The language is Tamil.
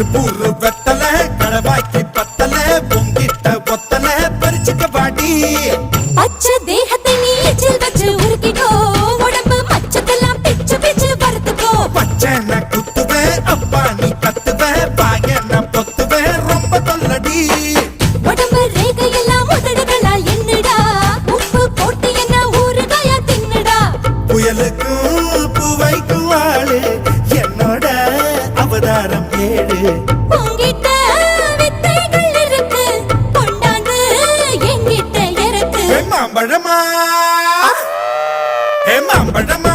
கற்பூர வெத்தல கடவாய்க்கு பத்தல பொங்கிட்ட ஒத்தல பறிச்சுக்க பாடி பச்சை தேகத்தை நீ எச்சில் வச்சு உருக்கிக்கோ உடம்பு மச்சத்தெல்லாம் பிச்சு பிச்சு வறுத்துக்கோ பச்சை நான் குத்துவேன் அப்பா நீ கத்துவேன் பாயன பொத்துவேன் ரொம்ப தொல்லடி உடம்பு ரேகையெல்லாம் உதடுகளால் என்னடா உப்பு போட்டு என்ன ஊறுகாயா தின்னுடா புயலுக்கும் பூவைக்கும் ஆளு என்னோட அவதாரம் ஏழு உங்கிட்ட வித்தைகள் இருக்கு கொண்டாந்து எங்கிட்ட இருக்கு மாம்பழமா மாம்பழமா